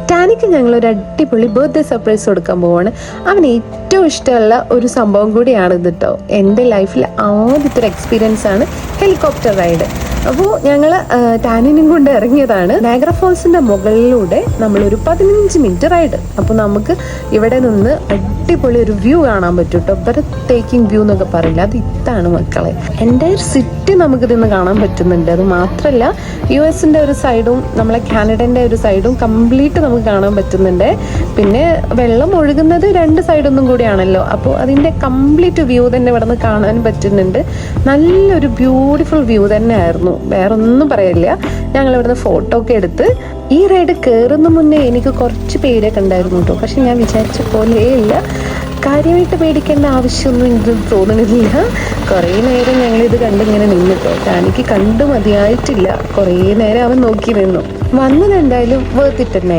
ടാനിക്ക് ഞങ്ങളൊരു അടിപൊളി birthday surprise കൊടുക്കാൻ പോവാണ്. അവന് ഏറ്റവും ഇഷ്ടമുള്ള ഒരു സംഭവം കൂടിയാണ് ഇത് കേട്ടോ. എൻ്റെ ലൈഫിൽ ആദ്യത്തെ ഒരു എക്സ്പീരിയൻസ് ആണ് ഹെലികോപ്റ്റർ റൈഡ്. അപ്പോൾ ഞങ്ങൾ ടാനിനും കൊണ്ട് ഇറങ്ങിയതാണ്. നയാഗ്ര ഫോൾസിൻ്റെ മുകളിലൂടെ നമ്മളൊരു 15 മിനിറ്റ് റൈഡ്. അപ്പോൾ നമുക്ക് ഇവിടെ നിന്ന് അടിപൊളി ഒരു വ്യൂ കാണാൻ പറ്റും കേട്ടോ. ബ്രെത്ത് ടേക്കിംഗ് വ്യൂ എന്നൊക്കെ പറയില്ല, അത് ഇതാണ് മക്കളെ. എൻ്റെ സിറ്റി നമുക്കിതിന്ന് കാണാൻ പറ്റുന്നുണ്ട്. അത് മാത്രമല്ല US-ൻ്റെ ഒരു സൈഡും നമ്മളെ കാനഡൻ്റെ ഒരു സൈഡും കംപ്ലീറ്റ് നമുക്ക് കാണാൻ പറ്റുന്നുണ്ട്. പിന്നെ വെള്ളം ഒഴുകുന്നത് 2 സൈഡൊന്നും കൂടിയാണല്ലോ, അപ്പോൾ അതിൻ്റെ കംപ്ലീറ്റ് വ്യൂ തന്നെ ഇവിടെ നിന്ന് കാണാൻ പറ്റുന്നുണ്ട്. നല്ലൊരു ബ്യൂട്ടിഫുൾ വ്യൂ തന്നെ ആയിരുന്നു, വേറെ ഒന്നും പറയില്ല. ഞങ്ങൾ ഇവിടുന്ന് ഫോട്ടോ ഒക്കെ എടുത്ത് ഈ റൈഡ് കയറുന്ന മുന്നേ എനിക്ക് കുറച്ച് പേരൊക്കെ ഉണ്ടായിരുന്നു കേട്ടോ. പക്ഷെ ഞാൻ വിചാരിച്ച പോലെയില്ല, കാര്യമായിട്ട് പേടിക്കേണ്ട ആവശ്യമൊന്നും എനിക്ക് തോന്നുന്നില്ല. കുറേ നേരം ഞങ്ങളിത് കണ്ടിങ്ങനെ നിന്നിട്ടോ. എനിക്ക് കണ്ടു മതിയായിട്ടില്ല, കുറേ നേരം അവൻ നോക്കി നിന്നു. വന്നത് എന്തായാലും വേർത്ത് ഇട്ട് തന്നെ.